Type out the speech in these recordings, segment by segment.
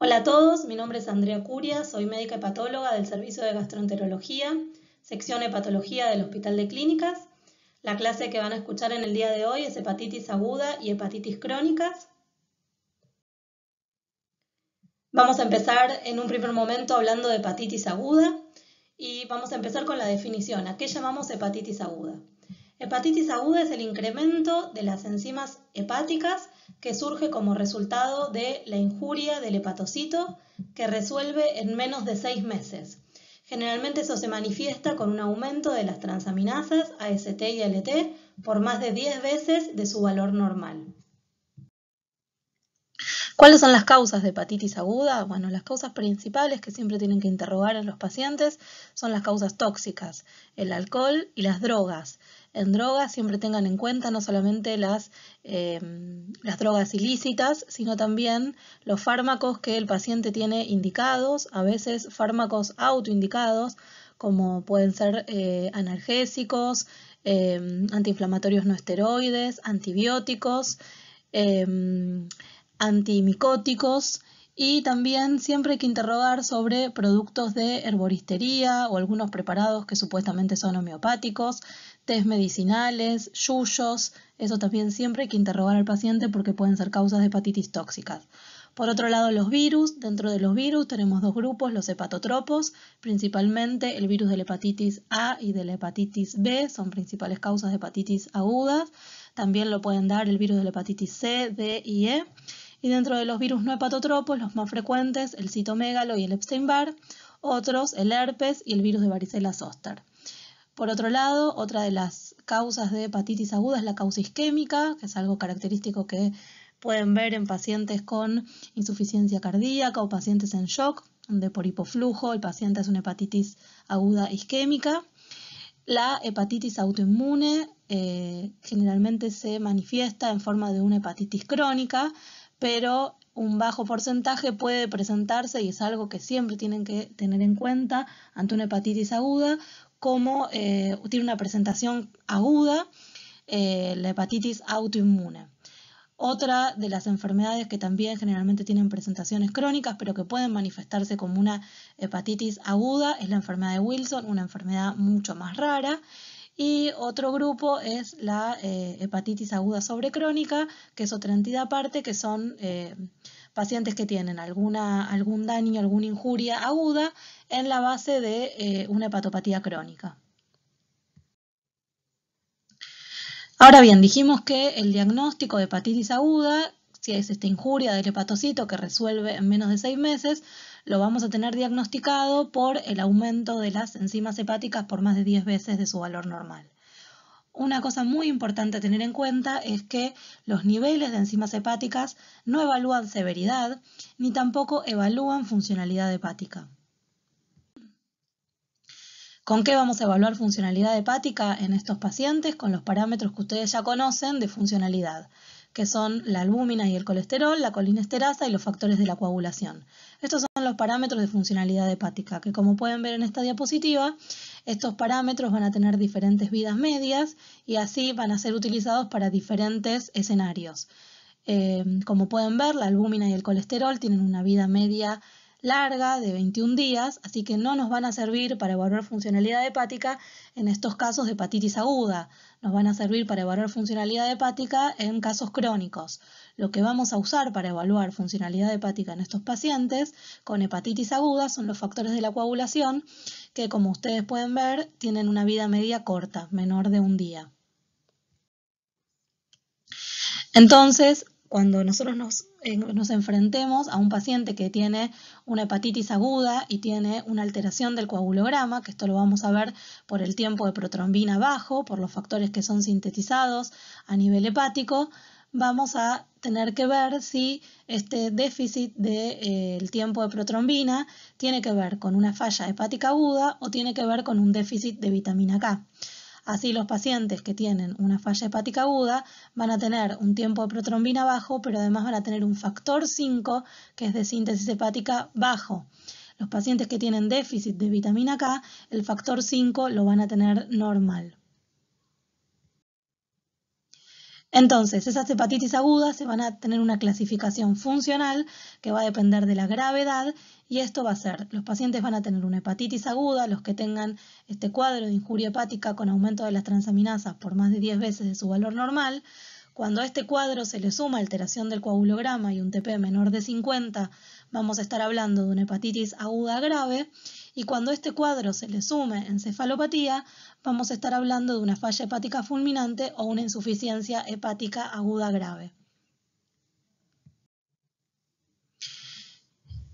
Hola a todos, mi nombre es Andrea Curia, soy médica hepatóloga del Servicio de Gastroenterología, sección Hepatología del Hospital de Clínicas. La clase que van a escuchar en el día de hoy es hepatitis aguda y hepatitis crónicas. Vamos a empezar en un primer momento hablando de hepatitis aguda y vamos a empezar con la definición. ¿A qué llamamos hepatitis aguda? Hepatitis aguda es el incremento de las enzimas hepáticas que surge como resultado de la injuria del hepatocito que resuelve en menos de 6 meses. Generalmente eso se manifiesta con un aumento de las transaminasas AST y ALT por más de 10 veces de su valor normal. ¿Cuáles son las causas de hepatitis aguda? Bueno, las causas principales que siempre tienen que interrogar a los pacientes son las causas tóxicas, el alcohol y las drogas. En drogas siempre tengan en cuenta no solamente las drogas ilícitas, sino también los fármacos que el paciente tiene indicados, a veces fármacos autoindicados, como pueden ser analgésicos, antiinflamatorios no esteroides, antibióticos, antimicóticos, y también siempre hay que interrogar sobre productos de herboristería o algunos preparados que supuestamente son homeopáticos, tés medicinales, yuyos. Eso también siempre hay que interrogar al paciente porque pueden ser causas de hepatitis tóxicas. Por otro lado, los virus. Dentro de los virus tenemos dos grupos, los hepatotropos, principalmente el virus de la hepatitis A y de la hepatitis B, son principales causas de hepatitis agudas. También lo pueden dar el virus de la hepatitis C, D y E. Y dentro de los virus no hepatotropos, los más frecuentes, el citomegalo y el Epstein-Barr, otros, el herpes y el virus de varicela zoster. Por otro lado, otra de las causas de hepatitis aguda es la causa isquémica, que es algo característico que pueden ver en pacientes con insuficiencia cardíaca o pacientes en shock, donde por hipoflujo el paciente es una hepatitis aguda isquémica. La hepatitis autoinmune generalmente se manifiesta en forma de una hepatitis crónica, pero un bajo porcentaje puede presentarse, y es algo que siempre tienen que tener en cuenta ante una hepatitis aguda, como tiene una presentación aguda, la hepatitis autoinmune. Otra de las enfermedades que también generalmente tienen presentaciones crónicas, pero que pueden manifestarse como una hepatitis aguda, es la enfermedad de Wilson, una enfermedad mucho más rara. Y otro grupo es la hepatitis aguda sobrecrónica, que es otra entidad aparte, que son pacientes que tienen algún daño, alguna injuria aguda en la base de una hepatopatía crónica. Ahora bien, dijimos que el diagnóstico de hepatitis aguda, si es esta injuria del hepatocito que resuelve en menos de 6 meses, lo vamos a tener diagnosticado por el aumento de las enzimas hepáticas por más de 10 veces de su valor normal. Una cosa muy importante a tener en cuenta es que los niveles de enzimas hepáticas no evalúan severidad ni tampoco evalúan funcionalidad hepática. ¿Con qué vamos a evaluar funcionalidad hepática en estos pacientes? Con los parámetros que ustedes ya conocen de funcionalidad, que son la albúmina y el colesterol, la colinesterasa y los factores de la coagulación. Estos son los parámetros de funcionalidad hepática, que como pueden ver en esta diapositiva, estos parámetros van a tener diferentes vidas medias y así van a ser utilizados para diferentes escenarios. Como pueden ver, la albúmina y el colesterol tienen una vida media larga de 21 días, así que no nos van a servir para evaluar funcionalidad hepática en estos casos de hepatitis aguda. Nos van a servir para evaluar funcionalidad hepática en casos crónicos. Lo que vamos a usar para evaluar funcionalidad hepática en estos pacientes con hepatitis aguda son los factores de la coagulación, que como ustedes pueden ver tienen una vida media corta, menor de un día. Entonces, cuando nosotros nos enfrentemos a un paciente que tiene una hepatitis aguda y tiene una alteración del coagulograma, que esto lo vamos a ver por el tiempo de protrombina bajo, por los factores que son sintetizados a nivel hepático, vamos a tener que ver si este déficit del tiempo de protrombina tiene que ver con una falla hepática aguda o tiene que ver con un déficit de vitamina K. Así los pacientes que tienen una falla hepática aguda van a tener un tiempo de protrombina bajo, pero además van a tener un factor 5, que es de síntesis hepática, bajo. Los pacientes que tienen déficit de vitamina K, el factor 5 lo van a tener normal. Entonces, esas hepatitis agudas se van a tener una clasificación funcional que va a depender de la gravedad y esto va a ser, los pacientes van a tener una hepatitis aguda, los que tengan este cuadro de injuria hepática con aumento de las transaminasas por más de 10 veces de su valor normal. Cuando a este cuadro se le suma alteración del coagulograma y un TP menor de 50, vamos a estar hablando de una hepatitis aguda grave. Y cuando a este cuadro se le sume encefalopatía, vamos a estar hablando de una falla hepática fulminante o una insuficiencia hepática aguda grave.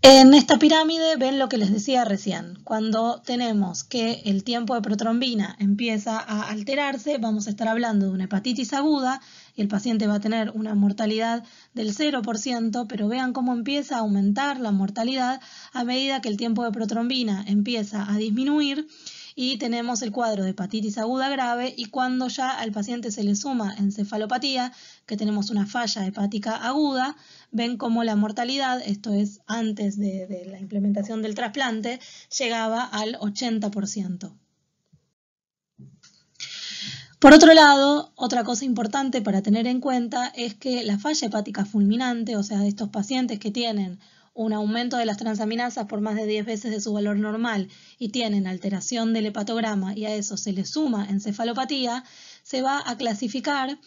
En esta pirámide ven lo que les decía recién. Cuando tenemos que el tiempo de protrombina empieza a alterarse, vamos a estar hablando de una hepatitis aguda y el paciente va a tener una mortalidad del 0%, pero vean cómo empieza a aumentar la mortalidad a medida que el tiempo de protrombina empieza a disminuir y tenemos el cuadro de hepatitis aguda grave y cuando ya al paciente se le suma encefalopatía, que tenemos una falla hepática aguda, ven cómo la mortalidad, esto es antes de la implementación del trasplante, llegaba al 80%. Por otro lado, otra cosa importante para tener en cuenta es que la falla hepática fulminante, o sea, de estos pacientes que tienen un aumento de las transaminasas por más de 10 veces de su valor normal y tienen alteración del hepatograma y a eso se le suma encefalopatía, se va a clasificar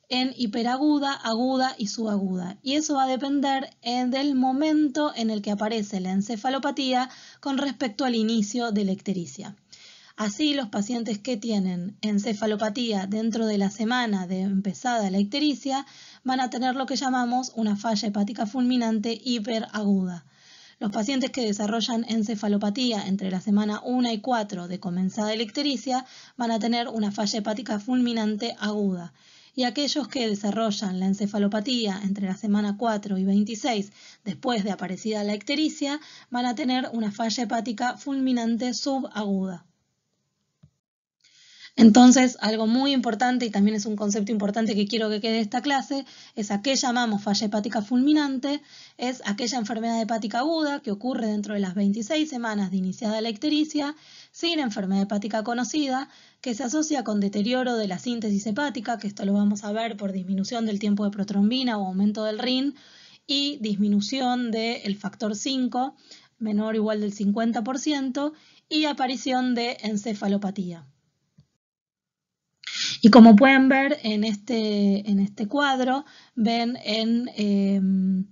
en hiperaguda, aguda y subaguda. Y eso va a depender del momento en el que aparece la encefalopatía con respecto al inicio de la ictericia. Así, los pacientes que tienen encefalopatía dentro de la semana de empezada la ictericia van a tener lo que llamamos una falla hepática fulminante hiperaguda. Los pacientes que desarrollan encefalopatía entre la semana 1 y 4 de comenzada la ictericia van a tener una falla hepática fulminante aguda. Y aquellos que desarrollan la encefalopatía entre la semana 4 y 26 después de aparecida la ictericia van a tener una falla hepática fulminante subaguda. Entonces, algo muy importante y también es un concepto importante que quiero que quede de esta clase, es a qué llamamos falla hepática fulminante, es aquella enfermedad hepática aguda que ocurre dentro de las 26 semanas de iniciada la ictericia, sin enfermedad hepática conocida, que se asocia con deterioro de la síntesis hepática, que esto lo vamos a ver por disminución del tiempo de protrombina o aumento del RIN, y disminución del factor 5, menor o igual del 50%, y aparición de encefalopatía. Y como pueden ver en este cuadro, ven en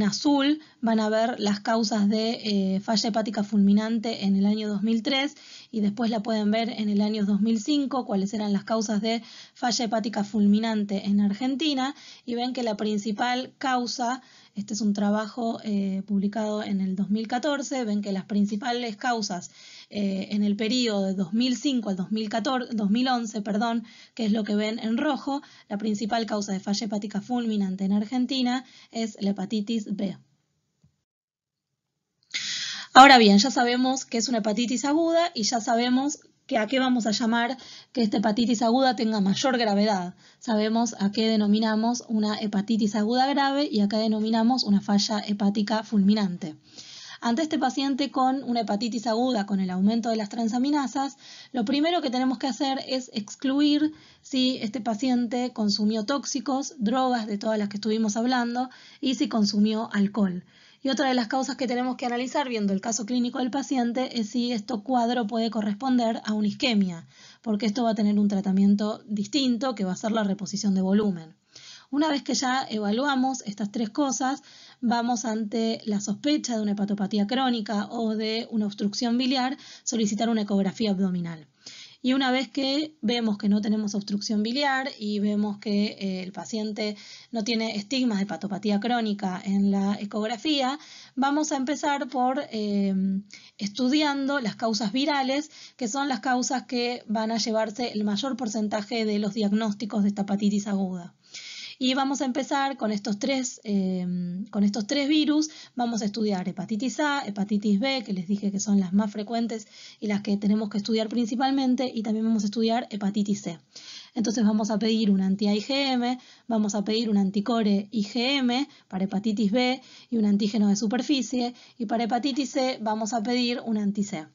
azul, van a ver las causas de falla hepática fulminante en el año 2003 y después la pueden ver en el año 2005, cuáles eran las causas de falla hepática fulminante en Argentina y ven que la principal causa, este es un trabajo publicado en el 2014, ven que las principales causas en el periodo de 2005 al 2011, que es lo que ven en rojo, la principal causa de falla hepática fulminante en Argentina es la hepatitis B. Ahora bien, ya sabemos que es una hepatitis aguda y ya sabemos a qué vamos a llamar que esta hepatitis aguda tenga mayor gravedad. Sabemos a qué denominamos una hepatitis aguda grave y a qué denominamos una falla hepática fulminante. Ante este paciente con una hepatitis aguda con el aumento de las transaminasas, lo primero que tenemos que hacer es excluir si este paciente consumió tóxicos, drogas de todas las que estuvimos hablando y si consumió alcohol. Y otra de las causas que tenemos que analizar viendo el caso clínico del paciente es si este cuadro puede corresponder a una isquemia, porque esto va a tener un tratamiento distinto que va a ser la reposición de volumen. Una vez que ya evaluamos estas tres cosas, vamos ante la sospecha de una hepatopatía crónica o de una obstrucción biliar, solicitar una ecografía abdominal. Y una vez que vemos que no tenemos obstrucción biliar y vemos que el paciente no tiene estigmas de hepatopatía crónica en la ecografía, vamos a empezar por estudiando las causas virales, que son las causas que van a llevarse el mayor porcentaje de los diagnósticos de esta hepatitis aguda. Y vamos a empezar con estos tres virus. Vamos a estudiar hepatitis A, hepatitis B, que les dije que son las más frecuentes y las que tenemos que estudiar principalmente, y también vamos a estudiar hepatitis C. Entonces vamos a pedir un anti-IgM, vamos a pedir un anticore IgM para hepatitis B y un antígeno de superficie, y para hepatitis C vamos a pedir un anti-C.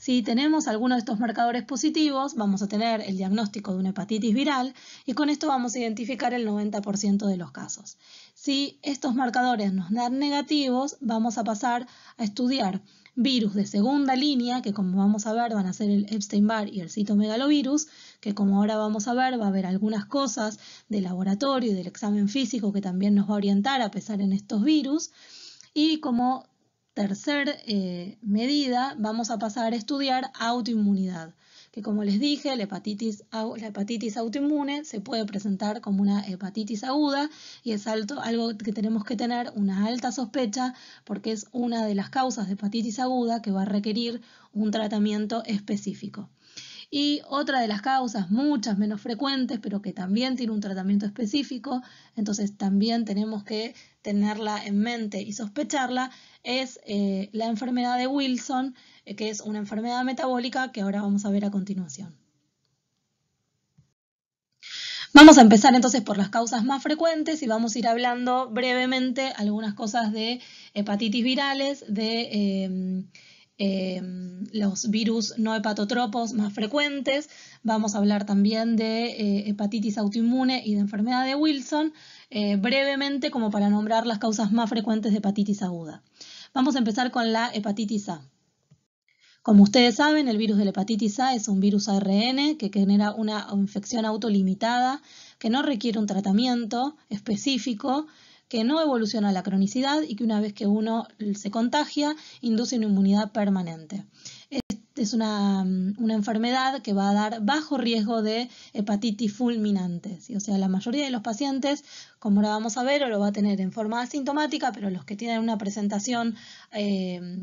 Si tenemos alguno de estos marcadores positivos, vamos a tener el diagnóstico de una hepatitis viral y con esto vamos a identificar el 90% de los casos. Si estos marcadores nos dan negativos, vamos a pasar a estudiar virus de segunda línea, que como vamos a ver van a ser el Epstein-Barr y el citomegalovirus, que como ahora vamos a ver va a haber algunas cosas del laboratorio y del examen físico que también nos va a orientar a pesar en estos virus. Y como tercer medida vamos a pasar a estudiar autoinmunidad, que como les dije, la hepatitis autoinmune se puede presentar como una hepatitis aguda y es algo que tenemos que tener una alta sospecha porque es una de las causas de hepatitis aguda que va a requerir un tratamiento específico. Y otra de las causas, muchas menos frecuentes, pero que también tiene un tratamiento específico, entonces también tenemos que tenerla en mente y sospecharla, es la enfermedad de Wilson, que es una enfermedad metabólica que ahora vamos a ver a continuación. Vamos a empezar entonces por las causas más frecuentes y vamos a ir hablando brevemente algunas cosas de hepatitis virales, de los virus no hepatotropos más frecuentes. Vamos a hablar también de hepatitis autoinmune y de enfermedad de Wilson, brevemente como para nombrar las causas más frecuentes de hepatitis aguda. Vamos a empezar con la hepatitis A. Como ustedes saben, el virus de la hepatitis A es un virus ARN que genera una infección autolimitada, que no requiere un tratamiento específico, que no evoluciona a la cronicidad y que una vez que uno se contagia, induce una inmunidad permanente. Es una enfermedad que va a dar bajo riesgo de hepatitis fulminante, ¿sí? O sea, la mayoría de los pacientes, como ahora vamos a ver, lo va a tener en forma asintomática, pero los que tienen una presentación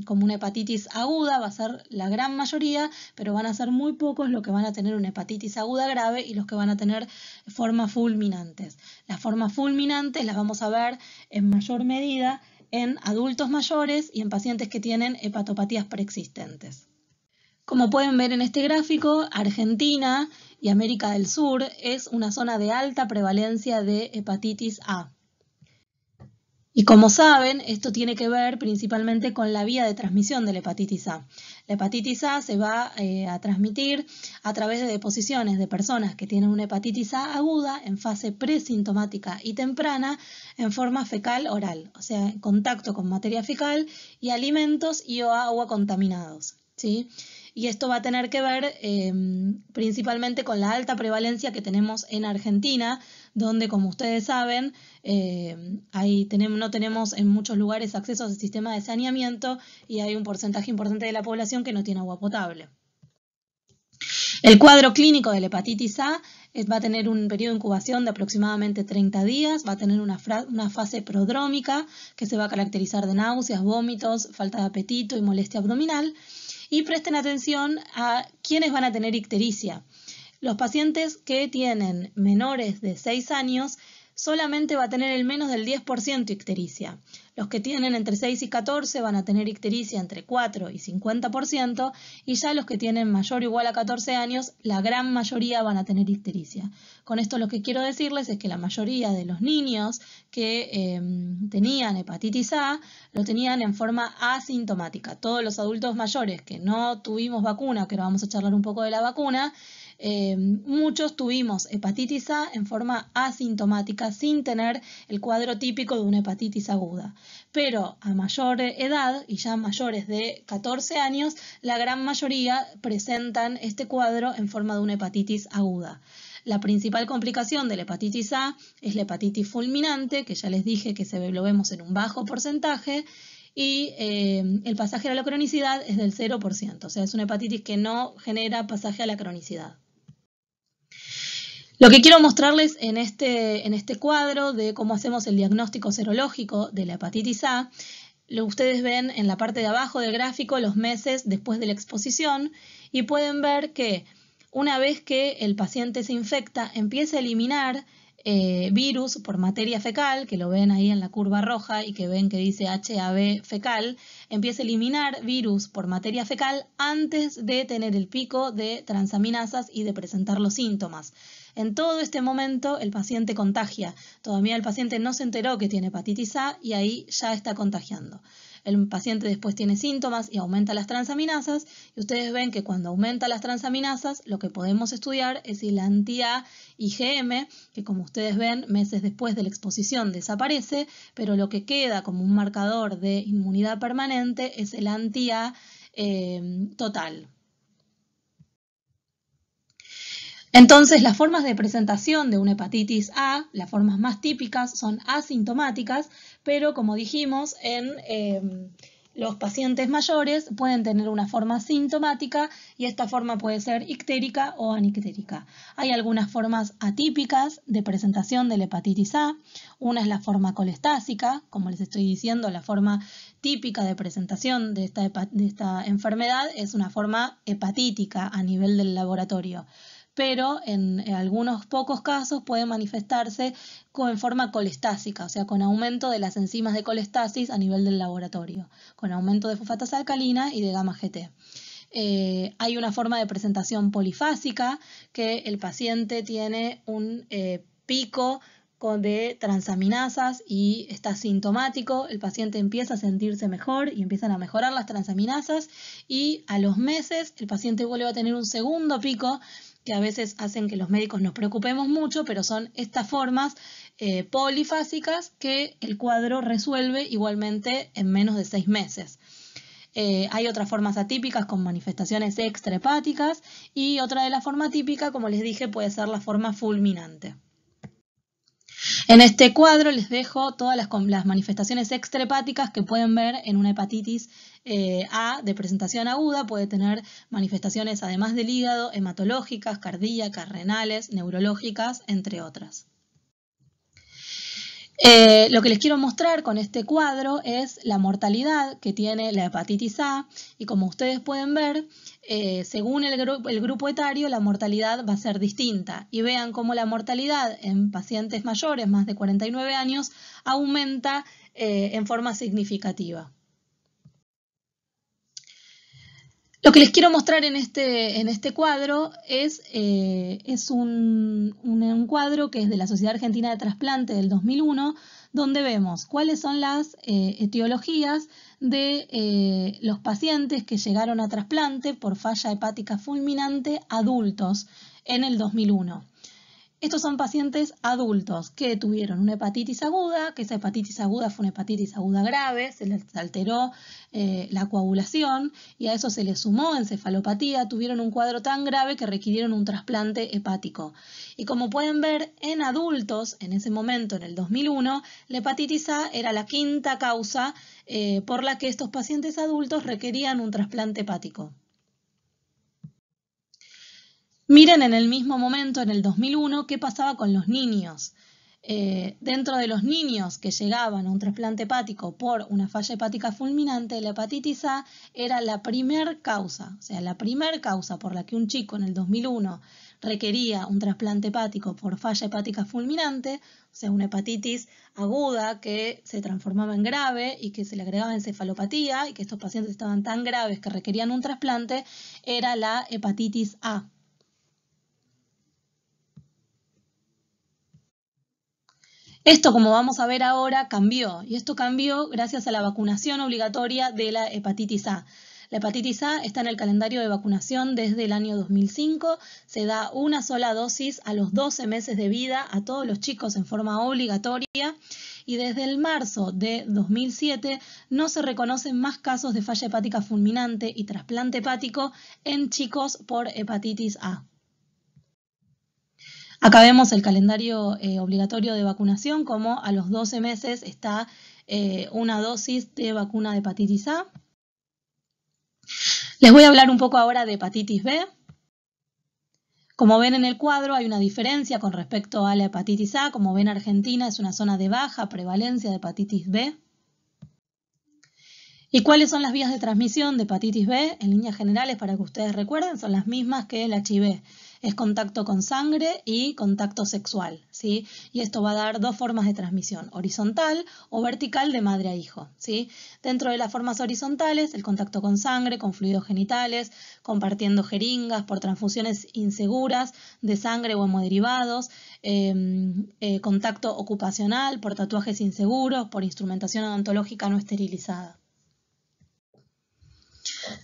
como una hepatitis aguda va a ser la gran mayoría, pero van a ser muy pocos los que van a tener una hepatitis aguda grave y los que van a tener formas fulminantes. Las formas fulminantes las vamos a ver en mayor medida en adultos mayores y en pacientes que tienen hepatopatías preexistentes. Como pueden ver en este gráfico, Argentina y América del Sur es una zona de alta prevalencia de hepatitis A. Y como saben, esto tiene que ver principalmente con la vía de transmisión de la hepatitis A. La hepatitis A se va a transmitir a través de deposiciones de personas que tienen una hepatitis A aguda en fase presintomática y temprana en forma fecal oral, o sea, en contacto con materia fecal y alimentos y o agua contaminados, ¿sí? Y esto va a tener que ver principalmente con la alta prevalencia que tenemos en Argentina, donde, como ustedes saben, no tenemos en muchos lugares acceso al sistema de saneamiento y hay un porcentaje importante de la población que no tiene agua potable. El cuadro clínico de la hepatitis A va a tener un periodo de incubación de aproximadamente 30 días, va a tener una fase prodrómica que se va a caracterizar de náuseas, vómitos, falta de apetito y molestia abdominal. Y presten atención a quiénes van a tener ictericia. Los pacientes que tienen menores de 6 años solamente va a tener el menos del 10% ictericia. Los que tienen entre 6 y 14 van a tener ictericia entre 4 y 50% y ya los que tienen mayor o igual a 14 años, la gran mayoría van a tener ictericia. Con esto lo que quiero decirles es que la mayoría de los niños que tenían hepatitis A lo tenían en forma asintomática. Todos los adultos mayores que no tuvimos vacuna, que ahora vamos a charlar un poco de la vacuna, muchos tuvimos hepatitis A en forma asintomática sin tener el cuadro típico de una hepatitis aguda. Pero a mayor edad y ya mayores de 14 años, la gran mayoría presentan este cuadro en forma de una hepatitis aguda. La principal complicación de la hepatitis A es la hepatitis fulminante, que ya les dije que lo vemos en un bajo porcentaje, y el pasaje a la cronicidad es del 0%, o sea, es una hepatitis que no genera pasaje a la cronicidad. Lo que quiero mostrarles en este cuadro de cómo hacemos el diagnóstico serológico de la hepatitis A, ustedes ven en la parte de abajo del gráfico los meses después de la exposición y pueden ver que una vez que el paciente se infecta, empieza a eliminar virus por materia fecal, que lo ven ahí en la curva roja y que ven que dice HAV fecal, empieza a eliminar virus por materia fecal antes de tener el pico de transaminasas y de presentar los síntomas. En todo este momento el paciente contagia. Todavía el paciente no se enteró que tiene hepatitis A y ahí ya está contagiando. el paciente después tiene síntomas y aumenta las transaminasas, y ustedes ven que cuando aumenta las transaminasas, lo que podemos estudiar es si la anti-A IgM, que como ustedes ven, meses después de la exposición desaparece, pero lo que queda como un marcador de inmunidad permanente es el anti-A total. Entonces, las formas de presentación de una hepatitis A, las formas más típicas son asintomáticas, pero como dijimos, en los pacientes mayores pueden tener una forma sintomática y esta forma puede ser ictérica o anictérica. Hay algunas formas atípicas de presentación de la hepatitis A. Una es la forma colestásica, como les estoy diciendo, la forma típica de presentación de esta enfermedad es una forma hepatítica a nivel del laboratorio, pero en algunos pocos casos puede manifestarse en forma colestásica, o sea, con aumento de las enzimas de colestasis a nivel del laboratorio, con aumento de fosfatasa alcalina y de gamma GT. Hay una forma de presentación polifásica, que el paciente tiene un pico de transaminasas y está sintomático, el paciente empieza a sentirse mejor y empiezan a mejorar las transaminasas, y a los meses el paciente vuelve a tener un segundo pico, que a veces hacen que los médicos nos preocupemos mucho, pero son estas formas polifásicas que el cuadro resuelve igualmente en menos de 6 meses. Hay otras formas atípicas con manifestaciones extrahepáticas, y otra de las formas típicas, como les dije, puede ser la forma fulminante. En este cuadro les dejo todas las manifestaciones extrahepáticas que pueden ver en una hepatitis A de presentación aguda. Puede tener manifestaciones, además del hígado, hematológicas, cardíacas, renales, neurológicas, entre otras. Lo que les quiero mostrar con este cuadro es la mortalidad que tiene la hepatitis A, y como ustedes pueden ver, según el grupo etario, la mortalidad va a ser distinta. Y vean cómo la mortalidad en pacientes mayores, más de 49 años, aumenta en forma significativa. Lo que les quiero mostrar en este cuadro es un cuadro que es de la Sociedad Argentina de Trasplante del 2001, donde vemos cuáles son las etiologías de los pacientes que llegaron a trasplante por falla hepática fulminante adultos en el 2001. Estos son pacientes adultos que tuvieron una hepatitis aguda, que esa hepatitis aguda fue una hepatitis aguda grave, se les alteró la coagulación y a eso se les sumó encefalopatía, tuvieron un cuadro tan grave que requirieron un trasplante hepático. Y como pueden ver, en adultos, en ese momento, en el 2001, la hepatitis A era la quinta causa por la que estos pacientes adultos requerían un trasplante hepático. Miren en el mismo momento, en el 2001, qué pasaba con los niños. Dentro de los niños que llegaban a un trasplante hepático por una falla hepática fulminante, la hepatitis A era la primer causa, o sea, la primer causa por la que un chico en el 2001 requería un trasplante hepático por falla hepática fulminante, o sea, una hepatitis aguda que se transformaba en grave y que se le agregaba encefalopatía y que estos pacientes estaban tan graves que requerían un trasplante, era la hepatitis A. Esto, como vamos a ver ahora, cambió, y esto cambió gracias a la vacunación obligatoria de la hepatitis A. La hepatitis A está en el calendario de vacunación desde el año 2005, se da una sola dosis a los 12 meses de vida a todos los chicos en forma obligatoria, y desde el marzo de 2007 no se reconocen más casos de falla hepática fulminante y trasplante hepático en chicos por hepatitis A. Acá vemos el calendario obligatorio de vacunación, como a los 12 meses está una dosis de vacuna de hepatitis A. Les voy a hablar un poco ahora de hepatitis B. Como ven en el cuadro, hay una diferencia con respecto a la hepatitis A. Como ven, Argentina es una zona de baja prevalencia de hepatitis B. ¿Y cuáles son las vías de transmisión de hepatitis B? En líneas generales, para que ustedes recuerden, son las mismas que el HIV. Es contacto con sangre y contacto sexual, ¿sí? Y esto va a dar dos formas de transmisión, horizontal o vertical de madre a hijo, ¿sí? Dentro de las formas horizontales, el contacto con sangre, con fluidos genitales, compartiendo jeringas, por transfusiones inseguras de sangre o hemoderivados, contacto ocupacional, por tatuajes inseguros, por instrumentación odontológica no esterilizada.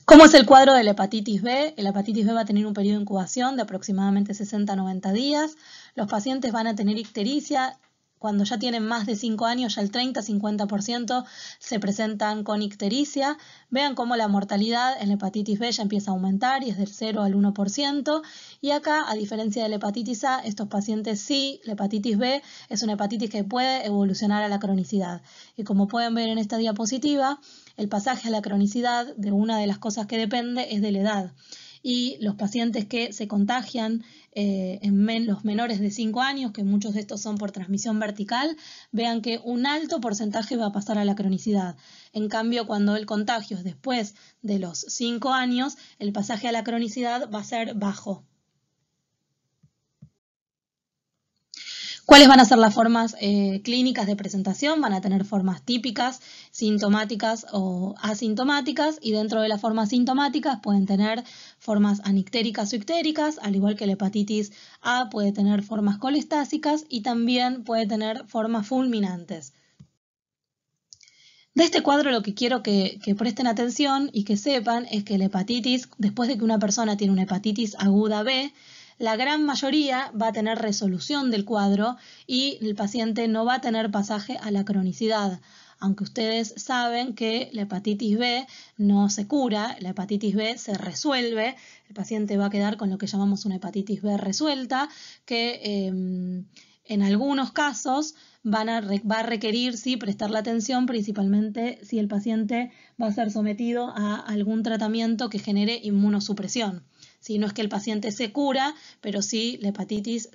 ¿Cómo es el cuadro de la hepatitis B? La hepatitis B va a tener un periodo de incubación de aproximadamente 60 a 90 días. Los pacientes van a tener ictericia. Cuando ya tienen más de 5 años, ya el 30-50% se presentan con ictericia. Vean cómo la mortalidad en la hepatitis B ya empieza a aumentar y es del 0 al 1%. Y acá, a diferencia de la hepatitis A, estos pacientes sí, la hepatitis B es una hepatitis que puede evolucionar a la cronicidad. Y como pueden ver en esta diapositiva, el pasaje a la cronicidad de una de las cosas que depende es de la edad. Y los pacientes que se contagian los menores de 5 años, que muchos de estos son por transmisión vertical, vean que un alto porcentaje va a pasar a la cronicidad. En cambio, cuando el contagio es después de los 5 años, el pasaje a la cronicidad va a ser bajo. ¿Cuáles van a ser las formas clínicas de presentación? Van a tener formas típicas, sintomáticas o asintomáticas, y dentro de las formas sintomáticas pueden tener formas anictéricas o ictéricas, al igual que la hepatitis A puede tener formas colestásicas y también puede tener formas fulminantes. De este cuadro lo que quiero que presten atención y que sepan es que la hepatitis, después de que una persona tiene una hepatitis aguda B, la gran mayoría va a tener resolución del cuadro y el paciente no va a tener pasaje a la cronicidad. Aunque ustedes saben que la hepatitis B no se cura, la hepatitis B se resuelve, el paciente va a quedar con lo que llamamos una hepatitis B resuelta, que en algunos casos va a requerir sí, prestarle atención, principalmente si el paciente va a ser sometido a algún tratamiento que genere inmunosupresión. Si no es que el paciente se cura, pero sí la hepatitis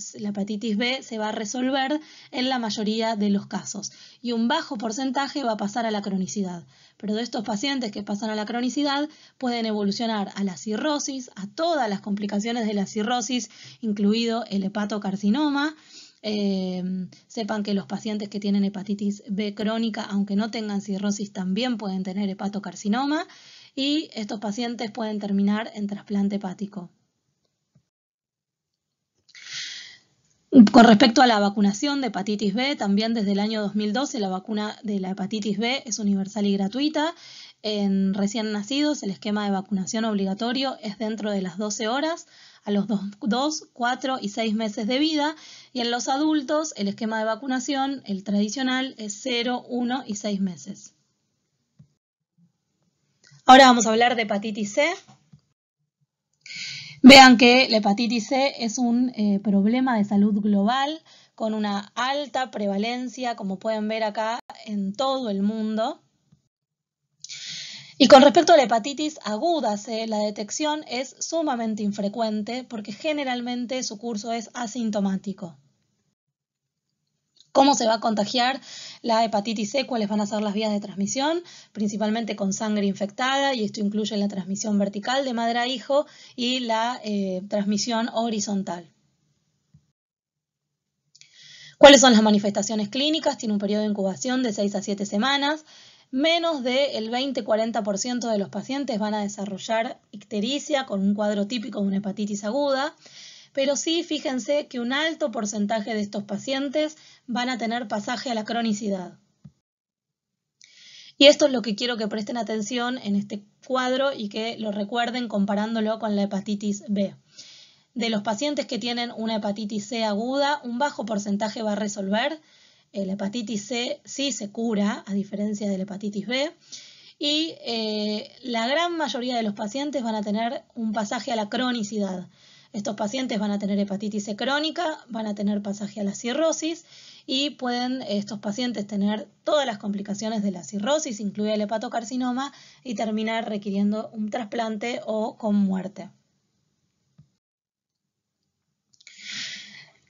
B se va a resolver en la mayoría de los casos. Y un bajo porcentaje va a pasar a la cronicidad. Pero de estos pacientes que pasan a la cronicidad pueden evolucionar a la cirrosis, a todas las complicaciones de la cirrosis, incluido el hepatocarcinoma. Sepan que los pacientes que tienen hepatitis B crónica, aunque no tengan cirrosis, también pueden tener hepatocarcinoma. Y estos pacientes pueden terminar en trasplante hepático. Con respecto a la vacunación de hepatitis B, también desde el año 2012 la vacuna de la hepatitis B es universal y gratuita. En recién nacidos el esquema de vacunación obligatorio es dentro de las 12 horas a los 2, 4 y 6 meses de vida, y en los adultos el esquema de vacunación, el tradicional, es 0, 1 y 6 meses. Ahora vamos a hablar de hepatitis C. Vean que la hepatitis C es un problema de salud global con una alta prevalencia, como pueden ver acá, en todo el mundo. Y con respecto a la hepatitis aguda C, la detección es sumamente infrecuente porque generalmente su curso es asintomático. ¿Cómo se va a contagiar la hepatitis C? ¿Cuáles van a ser las vías de transmisión? Principalmente con sangre infectada, y esto incluye la transmisión vertical de madre a hijo y la transmisión horizontal. ¿Cuáles son las manifestaciones clínicas? Tiene un periodo de incubación de 6 a 7 semanas. Menos del 20-40% de los pacientes van a desarrollar ictericia con un cuadro típico de una hepatitis aguda. Pero sí, fíjense que un alto porcentaje de estos pacientes van a tener pasaje a la cronicidad. Y esto es lo que quiero que presten atención en este cuadro y que lo recuerden comparándolo con la hepatitis B. De los pacientes que tienen una hepatitis C aguda, un bajo porcentaje va a resolver. La hepatitis C sí se cura, a diferencia de la hepatitis B. Y la gran mayoría de los pacientes van a tener un pasaje a la cronicidad. Estos pacientes van a tener hepatitis C crónica, van a tener pasaje a la cirrosis y pueden estos pacientes tener todas las complicaciones de la cirrosis, incluida el hepatocarcinoma, y terminar requiriendo un trasplante o con muerte.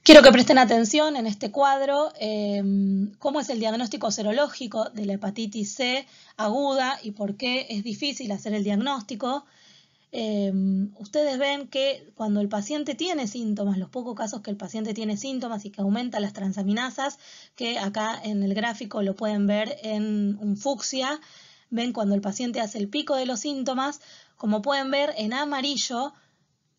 Quiero que presten atención en este cuadro cómo es el diagnóstico serológico de la hepatitis C aguda y por qué es difícil hacer el diagnóstico. Ustedes ven que cuando el paciente tiene síntomas, los pocos casos que el paciente tiene síntomas y que aumenta las transaminasas, que acá en el gráfico lo pueden ver en un fucsia, ven cuando el paciente hace el pico de los síntomas, como pueden ver en amarillo,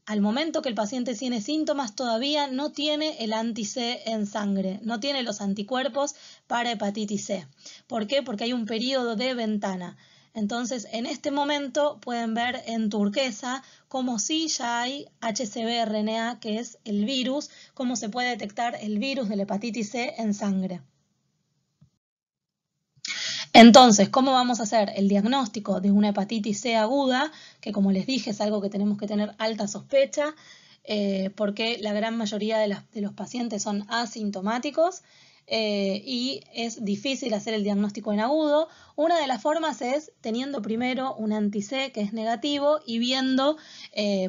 al momento que el paciente tiene síntomas todavía no tiene el anti-C en sangre, no tiene los anticuerpos para hepatitis C. ¿Por qué? Porque hay un periodo de ventana. Entonces, en este momento pueden ver en turquesa cómo sí ya hay HCV-RNA, que es el virus, cómo se puede detectar el virus de la hepatitis C en sangre. Entonces, ¿cómo vamos a hacer el diagnóstico de una hepatitis C aguda? Que como les dije es algo que tenemos que tener alta sospecha, porque la gran mayoría de los pacientes son asintomáticos y es difícil hacer el diagnóstico en agudo. Una de las formas es teniendo primero un anti-C que es negativo y viendo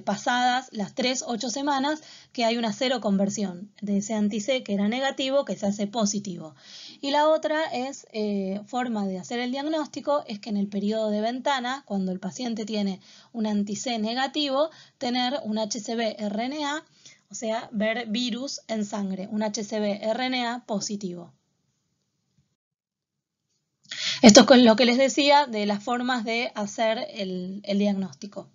pasadas las 3-8 semanas que hay una cero conversión de ese anti-C que era negativo que se hace positivo. Y la otra es forma de hacer el diagnóstico es que en el periodo de ventana, cuando el paciente tiene un anti-C negativo, tener un HCV-RNA, o sea, ver virus en sangre, un HCV-RNA positivo. Esto es lo que les decía de las formas de hacer el diagnóstico.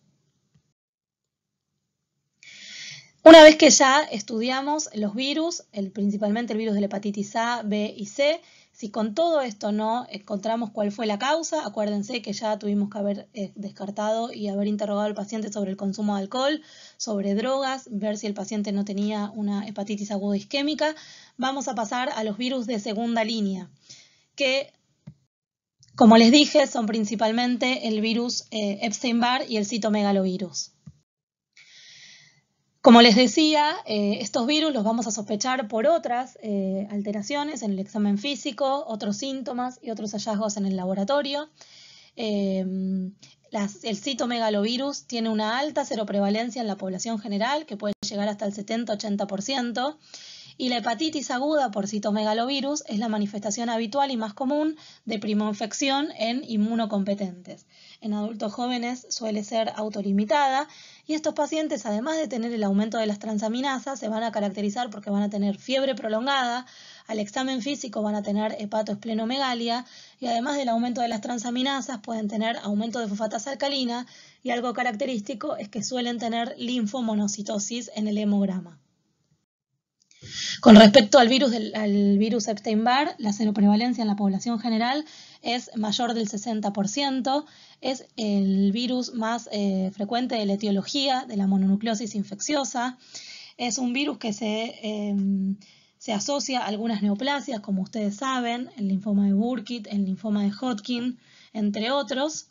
Una vez que ya estudiamos los virus, principalmente el virus de la hepatitis A, B y C, si con todo esto no encontramos cuál fue la causa, acuérdense que ya tuvimos que haber descartado y haber interrogado al paciente sobre el consumo de alcohol, sobre drogas, ver si el paciente no tenía una hepatitis aguda isquémica. Vamos a pasar a los virus de segunda línea, que como les dije son principalmente el virus Epstein-Barr y el citomegalovirus. Como les decía, estos virus los vamos a sospechar por otras alteraciones en el examen físico, otros síntomas y otros hallazgos en el laboratorio. El citomegalovirus tiene una alta seroprevalencia en la población general, que puede llegar hasta el 70-80%, y la hepatitis aguda por citomegalovirus es la manifestación habitual y más común de primoinfección en inmunocompetentes. En adultos jóvenes suele ser autolimitada y estos pacientes, además de tener el aumento de las transaminasas, se van a caracterizar porque van a tener fiebre prolongada, al examen físico van a tener hepatoesplenomegalia y además del aumento de las transaminasas pueden tener aumento de fosfatasa alcalina y algo característico es que suelen tener linfomonocitosis en el hemograma. Con respecto al virus Epstein-Barr, la seroprevalencia en la población general es mayor del 60%, es el virus más frecuente de la etiología de la mononucleosis infecciosa, es un virus que se asocia a algunas neoplasias, como ustedes saben, el linfoma de Burkitt, el linfoma de Hodgkin, entre otros.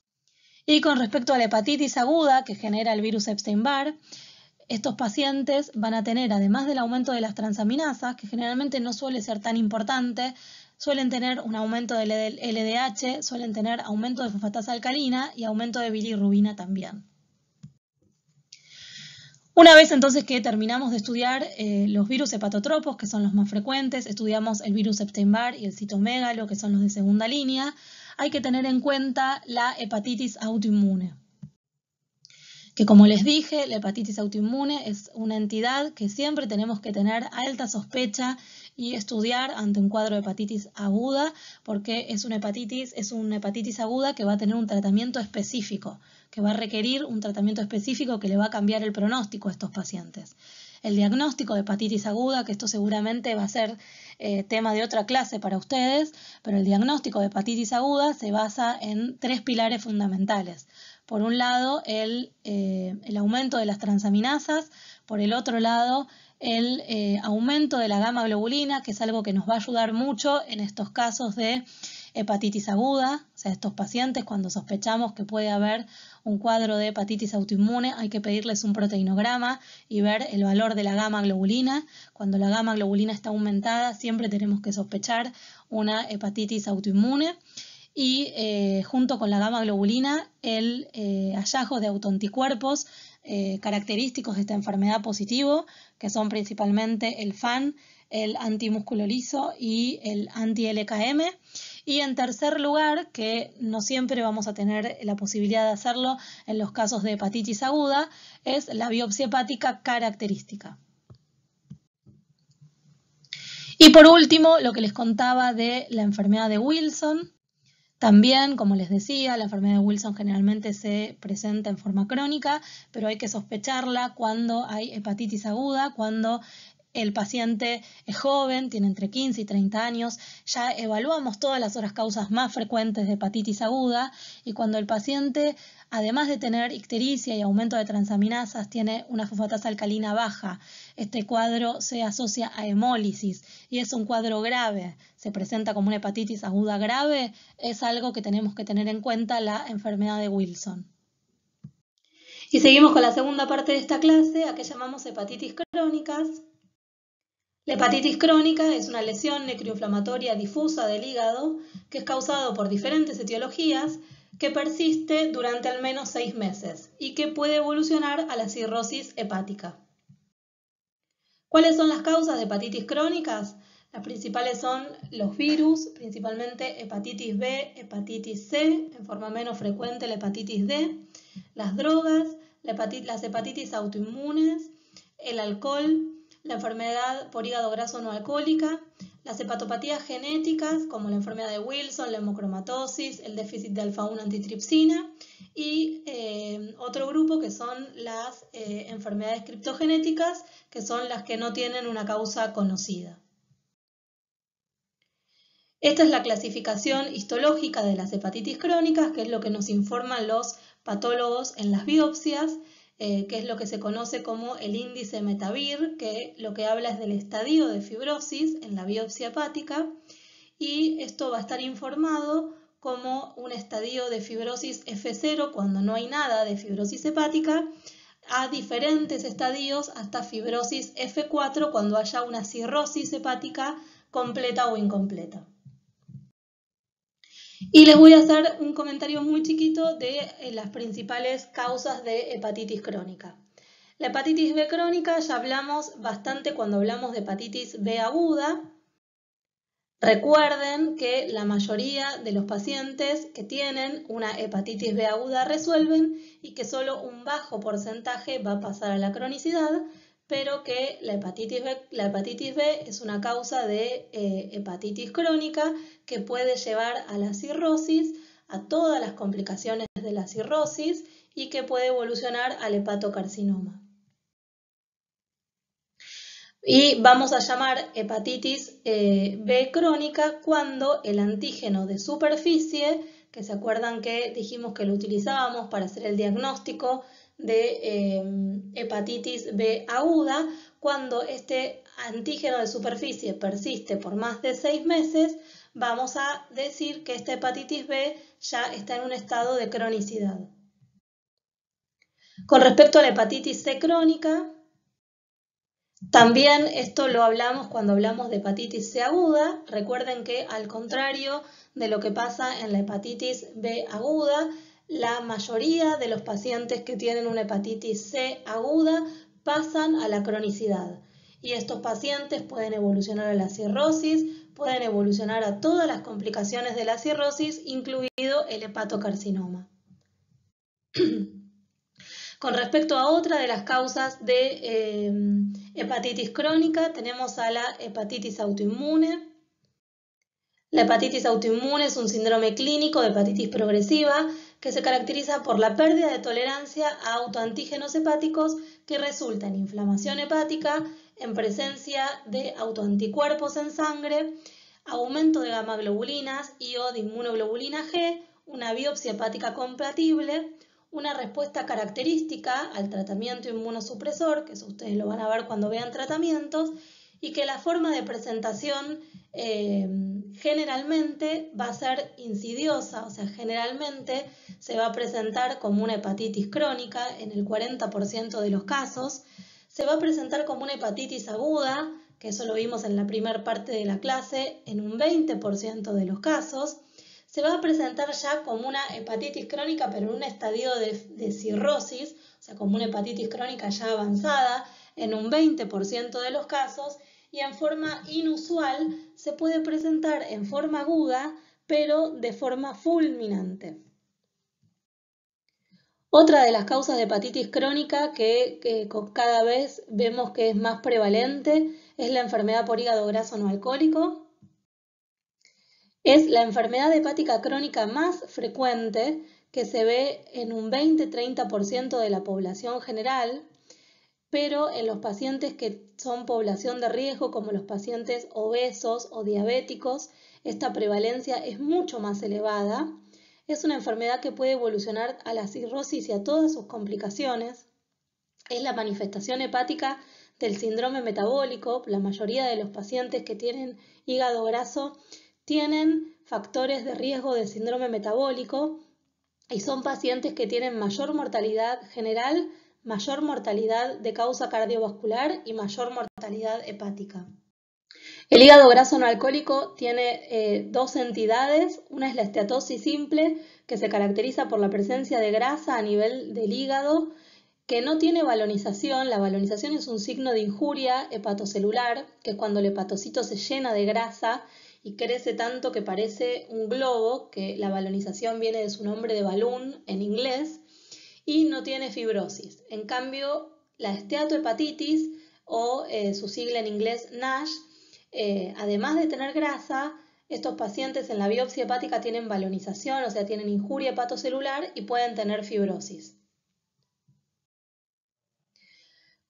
Y con respecto a la hepatitis aguda que genera el virus Epstein-Barr, estos pacientes van a tener, además del aumento de las transaminasas, que generalmente no suele ser tan importante, suelen tener un aumento del LDH, suelen tener aumento de fosfatasa alcalina y aumento de bilirrubina también. Una vez entonces que terminamos de estudiar los virus hepatotropos, que son los más frecuentes, estudiamos el virus Epstein-Barr y el citomegalo, que son los de segunda línea, hay que tener en cuenta la hepatitis autoinmune. Que como les dije, la hepatitis autoinmune es una entidad que siempre tenemos que tener alta sospecha y estudiar ante un cuadro de hepatitis aguda, porque es una hepatitis aguda que va a tener un tratamiento específico, que va a requerir un tratamiento específico que le va a cambiar el pronóstico a estos pacientes. El diagnóstico de hepatitis aguda, que esto seguramente va a ser tema de otra clase para ustedes, pero el diagnóstico de hepatitis aguda se basa en 3 pilares fundamentales. Por un lado, el aumento de las transaminasas, por el otro lado, el aumento de la gamma globulina, que es algo que nos va a ayudar mucho en estos casos de hepatitis aguda, o sea, estos pacientes cuando sospechamos que puede haber un cuadro de hepatitis autoinmune, hay que pedirles un proteinograma y ver el valor de la gamma globulina. Cuando la gamma globulina está aumentada, siempre tenemos que sospechar una hepatitis autoinmune. Y junto con la gamma globulina, el hallazgo de autoanticuerpos característicos de esta enfermedad positivo, que son principalmente el FAN, el antimusculo liso y el anti-LKM. Y en tercer lugar, que no siempre vamos a tener la posibilidad de hacerlo en los casos de hepatitis aguda, es la biopsia hepática característica. Y por último, lo que les contaba de la enfermedad de Wilson. También, como les decía, la enfermedad de Wilson generalmente se presenta en forma crónica, pero hay que sospecharla cuando hay hepatitis aguda, cuando el paciente es joven, tiene entre 15 y 30 años, ya evaluamos todas las otras causas más frecuentes de hepatitis aguda y cuando el paciente, además de tener ictericia y aumento de transaminasas, tiene una fosfatasa alcalina baja, este cuadro se asocia a hemólisis y es un cuadro grave, se presenta como una hepatitis aguda grave, es algo que tenemos que tener en cuenta la enfermedad de Wilson. Y seguimos con la segunda parte de esta clase, a que llamamos hepatitis crónicas. La hepatitis crónica es una lesión necroinflamatoria difusa del hígado que es causado por diferentes etiologías que persiste durante al menos 6 meses y que puede evolucionar a la cirrosis hepática. ¿Cuáles son las causas de hepatitis crónicas? Las principales son los virus, principalmente hepatitis B, hepatitis C, en forma menos frecuente la hepatitis D, las drogas, las hepatitis autoinmunes, el alcohol, la enfermedad por hígado graso no alcohólica, las hepatopatías genéticas como la enfermedad de Wilson, la hemocromatosis, el déficit de alfa-1 antitripsina y otro grupo que son las enfermedades criptogenéticas, que son las que no tienen una causa conocida. Esta es la clasificación histológica de las hepatitis crónicas, que es lo que nos informan los patólogos en las biopsias, que es lo que se conoce como el índice Metavir, que lo que habla es del estadio de fibrosis en la biopsia hepática, y esto va a estar informado como un estadio de fibrosis F0 cuando no hay nada de fibrosis hepática, a diferentes estadios hasta fibrosis F4 cuando haya una cirrosis hepática completa o incompleta. Y les voy a hacer un comentario muy chiquito de las principales causas de hepatitis crónica. La hepatitis B crónica ya hablamos bastante cuando hablamos de hepatitis B aguda. Recuerden que la mayoría de los pacientes que tienen una hepatitis B aguda resuelven y que solo un bajo porcentaje va a pasar a la cronicidad, pero que la hepatitis B es una causa de hepatitis crónica que puede llevar a la cirrosis, a todas las complicaciones de la cirrosis y que puede evolucionar al hepatocarcinoma. Y vamos a llamar hepatitis B crónica cuando el antígeno de superficie, que se acuerdan que dijimos que lo utilizábamos para hacer el diagnóstico de hepatitis B aguda, cuando este antígeno de superficie persiste por más de 6 meses, vamos a decir que esta hepatitis B ya está en un estado de cronicidad. Con respecto a la hepatitis C crónica, también esto lo hablamos cuando hablamos de hepatitis C aguda. Recuerden que al contrario de lo que pasa en la hepatitis B aguda, la mayoría de los pacientes que tienen una hepatitis C aguda pasan a la cronicidad. Y estos pacientes pueden evolucionar a la cirrosis, pueden evolucionar a todas las complicaciones de la cirrosis, incluido el hepatocarcinoma. Con respecto a otra de las causas de hepatitis crónica, tenemos a la hepatitis autoinmune. La hepatitis autoinmune es un síndrome clínico de hepatitis progresiva que se caracteriza por la pérdida de tolerancia a autoantígenos hepáticos que resulta en inflamación hepática, en presencia de autoanticuerpos en sangre, aumento de gamma-globulinas y o de inmunoglobulina G, una biopsia hepática compatible, una respuesta característica al tratamiento inmunosupresor, que eso ustedes lo van a ver cuando vean tratamientos, y que la forma de presentación generalmente va a ser insidiosa, o sea, generalmente se va a presentar como una hepatitis crónica en el 40% de los casos, se va a presentar como una hepatitis aguda, que eso lo vimos en la primera parte de la clase, en un 20% de los casos, se va a presentar ya como una hepatitis crónica, pero en un estadio de cirrosis, o sea, como una hepatitis crónica ya avanzada, en un 20% de los casos, y en forma inusual se puede presentar en forma aguda, pero de forma fulminante. Otra de las causas de hepatitis crónica que cada vez vemos que es más prevalente es la enfermedad por hígado graso no alcohólico. Es la enfermedad hepática crónica más frecuente que se ve en un 20-30% de la población general. pero en los pacientes que son población de riesgo, como los pacientes obesos o diabéticos, esta prevalencia es mucho más elevada. Es una enfermedad que puede evolucionar a la cirrosis y a todas sus complicaciones. Es la manifestación hepática del síndrome metabólico. La mayoría de los pacientes que tienen hígado graso tienen factores de riesgo de síndrome metabólico y son pacientes que tienen mayor mortalidad general, mayor mortalidad de causa cardiovascular y mayor mortalidad hepática. El hígado graso no alcohólico tiene dos entidades. Una es la esteatosis simple, que se caracteriza por la presencia de grasa a nivel del hígado, que no tiene balonización. La balonización es un signo de injuria hepatocelular, que es cuando el hepatocito se llena de grasa y crece tanto que parece un globo, que la balonización viene de su nombre de balloon en inglés, y no tiene fibrosis. En cambio, la esteatohepatitis, o su sigla en inglés NASH, además de tener grasa, estos pacientes en la biopsia hepática tienen balonización, o sea, tienen injuria hepatocelular y pueden tener fibrosis.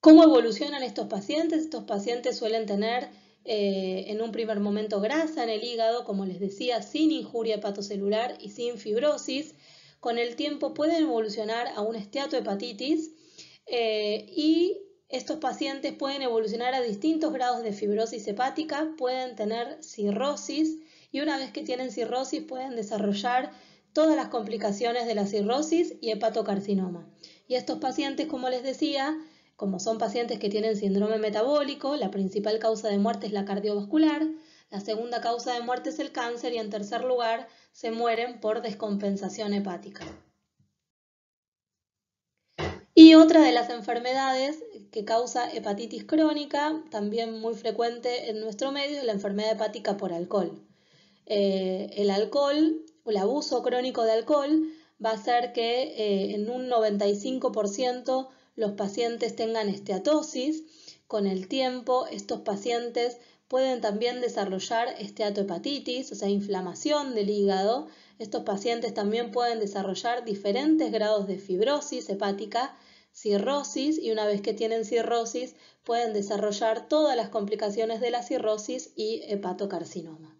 ¿Cómo evolucionan estos pacientes? Estos pacientes suelen tener en un primer momento grasa en el hígado, como les decía, sin injuria hepatocelular y sin fibrosis. Con el tiempo pueden evolucionar a una esteatohepatitis y estos pacientes pueden evolucionar a distintos grados de fibrosis hepática, pueden tener cirrosis y una vez que tienen cirrosis pueden desarrollar todas las complicaciones de la cirrosis y hepatocarcinoma. Y estos pacientes, como les decía, como son pacientes que tienen síndrome metabólico, la principal causa de muerte es la cardiovascular, la segunda causa de muerte es el cáncer y en tercer lugar se mueren por descompensación hepática. Y otra de las enfermedades que causa hepatitis crónica, también muy frecuente en nuestro medio, es la enfermedad hepática por alcohol. El alcohol, o el abuso crónico de alcohol, va a hacer que en un 95% los pacientes tengan esteatosis. Con el tiempo, estos pacientes pueden también desarrollar esteatohepatitis, o sea, inflamación del hígado. Estos pacientes también pueden desarrollar diferentes grados de fibrosis hepática, cirrosis, y una vez que tienen cirrosis pueden desarrollar todas las complicaciones de la cirrosis y hepatocarcinoma.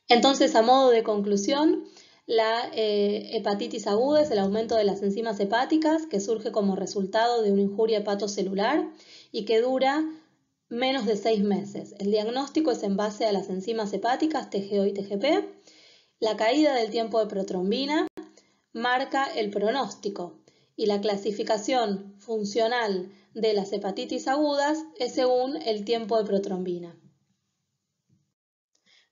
Entonces, a modo de conclusión, la hepatitis aguda es el aumento de las enzimas hepáticas que surge como resultado de una injuria hepatocelular y que dura menos de 6 meses. El diagnóstico es en base a las enzimas hepáticas TGO y TGP. La caída del tiempo de protrombina marca el pronóstico y la clasificación funcional de las hepatitis agudas es según el tiempo de protrombina.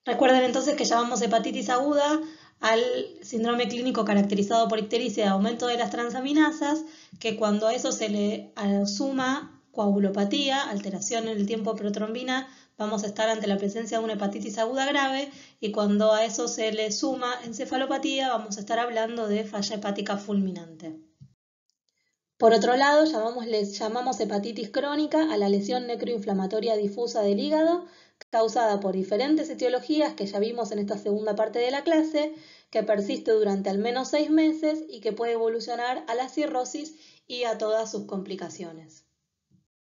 Recuerden entonces que llamamos hepatitis aguda al síndrome clínico caracterizado por ictericia de aumento de las transaminasas, que cuando a eso se le suma coagulopatía, alteración en el tiempo de protrombina, vamos a estar ante la presencia de una hepatitis aguda grave, y cuando a eso se le suma encefalopatía, vamos a estar hablando de falla hepática fulminante. Por otro lado, llamamos hepatitis crónica a la lesión necroinflamatoria difusa del hígado, causada por diferentes etiologías que ya vimos en esta segunda parte de la clase, que persiste durante al menos 6 meses y que puede evolucionar a la cirrosis y a todas sus complicaciones.